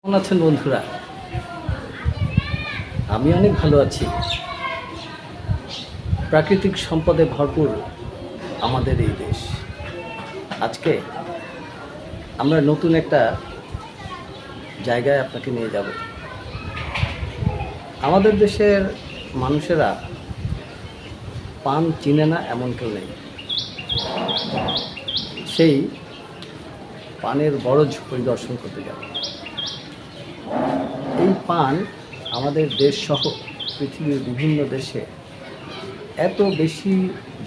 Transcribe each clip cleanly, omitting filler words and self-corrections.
কেমন আছেন বন্ধুরা? আমি অনেক ভালো আছি। প্রাকৃতিক সম্পদে ভরপুর আমাদের এই দেশ। আজকে আমরা নতুন একটা জায়গায় আপনাকে নিয়ে যাব। আমাদের দেশের মানুষেরা পান চিনে না এমন কেউ নেই। সেই পানের বরজ পরিদর্শন করতে যাব। এই পান আমাদের দেশ সহ পৃথিবীর বিভিন্ন দেশে এত বেশি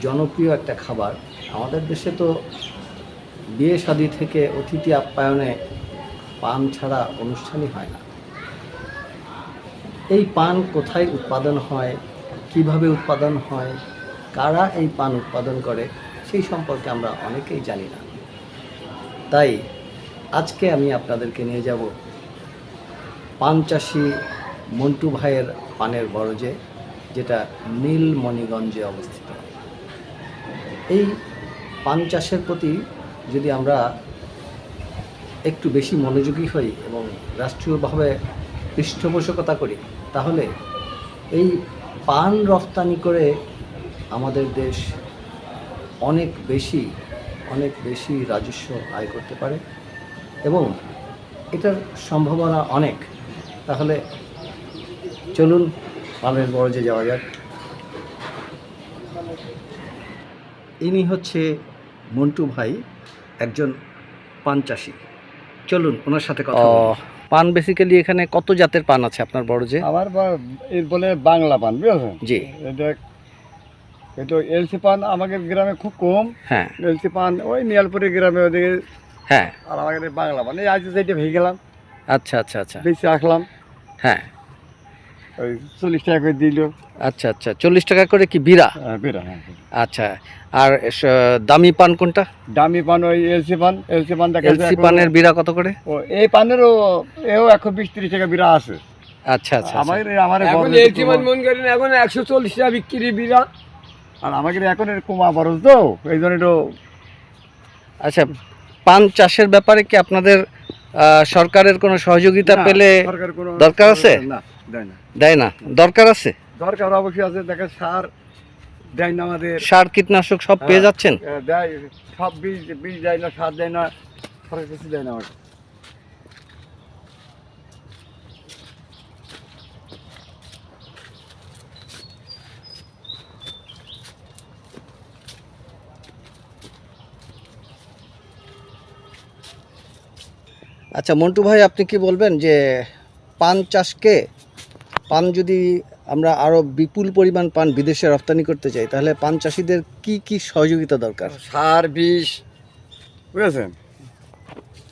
জনপ্রিয় একটা খাবার। আমাদের দেশে তো বিয়ে শাদী থেকে অতিথি আপ্যায়নে পান ছাড়া অনুষ্ঠানই হয় না। এই পান কোথায় উৎপাদন হয়, কিভাবে উৎপাদন হয়, কারা এই পান উৎপাদন করে, সেই সম্পর্কে আমরা অনেকেই জানি না। তাই আজকে আমি আপনাদেরকে নিয়ে যাব পান চাষি মন্টু ভাইয়ের পানের বরজে, যেটা নীলমণিগঞ্জে অবস্থিত। এই পান চাষের প্রতি যদি আমরা একটু বেশি মনোযোগী হই এবং রাষ্ট্রীয়ভাবে পৃষ্ঠপোষকতা করি, তাহলে এই পান রফতানি করে আমাদের দেশ অনেক বেশি রাজস্ব আয় করতে পারে এবং এটার সম্ভাবনা অনেক। তাহলে চলুন পানের বরজে যাওয়া যাক। ইনি হচ্ছে মন্টু ভাই, একজন পান চাষি। চলুন ওনার সাথে কথা বলি। পান বেসিক্যালি এখানে কত জাতের পান আছে আপনার বরজে? আমার এর বলে বাংলা পান, বুঝলেন? জি। এটা এলসি পান আমাদের গ্রামে খুব কম। হ্যাঁ। এলসি পান ওই নিয়ালপুরের গ্রামে ওদিকে। হ্যাঁ। আর আমাদের বাংলা পান এই আজ সেইটা ভেঙে গেলাম। আচ্ছা আচ্ছা আচ্ছা। বেশি রাখলাম। হ্যাঁ। ওই 40 টাকা করে দিল। আচ্ছা আচ্ছা, 40 টাকা করে কি বিড়া? বেড়া, হ্যাঁ। আচ্ছা, আর দামি পান কোনটা? দামি পান ওই এলসি পান। এলসি পান দেখা এলসি পানের বিড়া কত করে? ও এই পানেরও এও 120-30 টাকা বিড়া আছে। আচ্ছা আচ্ছা। আমার এখন এলসি পান মন করেন এখন 140 টাকা বিক্রি বিড়া। আর আমাদের এখন কমা বরজ তো এই জন্য একটু। আচ্ছা, পান চাষের ব্যাপারে কি আপনাদের সরকারের কোনো সহযোগিতা পেলে দরকার আছে? না, দেয় না। দেয় না? দরকার আছে? দরকার অবশ্যই আছে। দেখেন সার দেয় না আমাদের। সার কীটনাশক সব পেয়ে যাচ্ছেন? দেয়, সব বীজ দেয় না, সার দেয় না, সরকার কিছু দেয় না আমাকে। আচ্ছা মন্টু ভাই, আপনি কি বলবেন যে পান যদি আমরা আরও বিপুল পরিমাণ পান বিদেশে রপ্তানি করতে চাই, তাহলে পান চাষিদের কি কি সহযোগিতা দরকার? সার, বিষ, বুঝেছেন?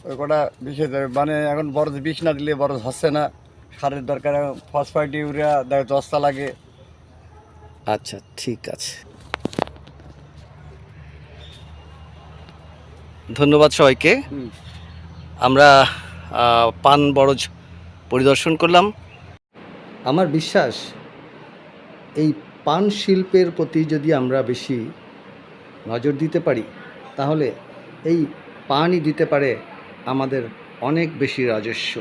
ওই কটা বিষে মানে এখন বরজ বিষ না দিলে বরজ হচ্ছে না। সারের দরকার, ফসফেট, ইউরিয়া দেয় 10টা লাগে। আচ্ছা ঠিক আছে, ধন্যবাদ সবাইকে। আমরা পান বরজ পরিদর্শন করলাম। আমার বিশ্বাস, এই পান শিল্পের প্রতি যদি আমরা বেশি নজর দিতে পারি, তাহলে এই পানই দিতে পারে আমাদের অনেক বেশি রাজস্ব।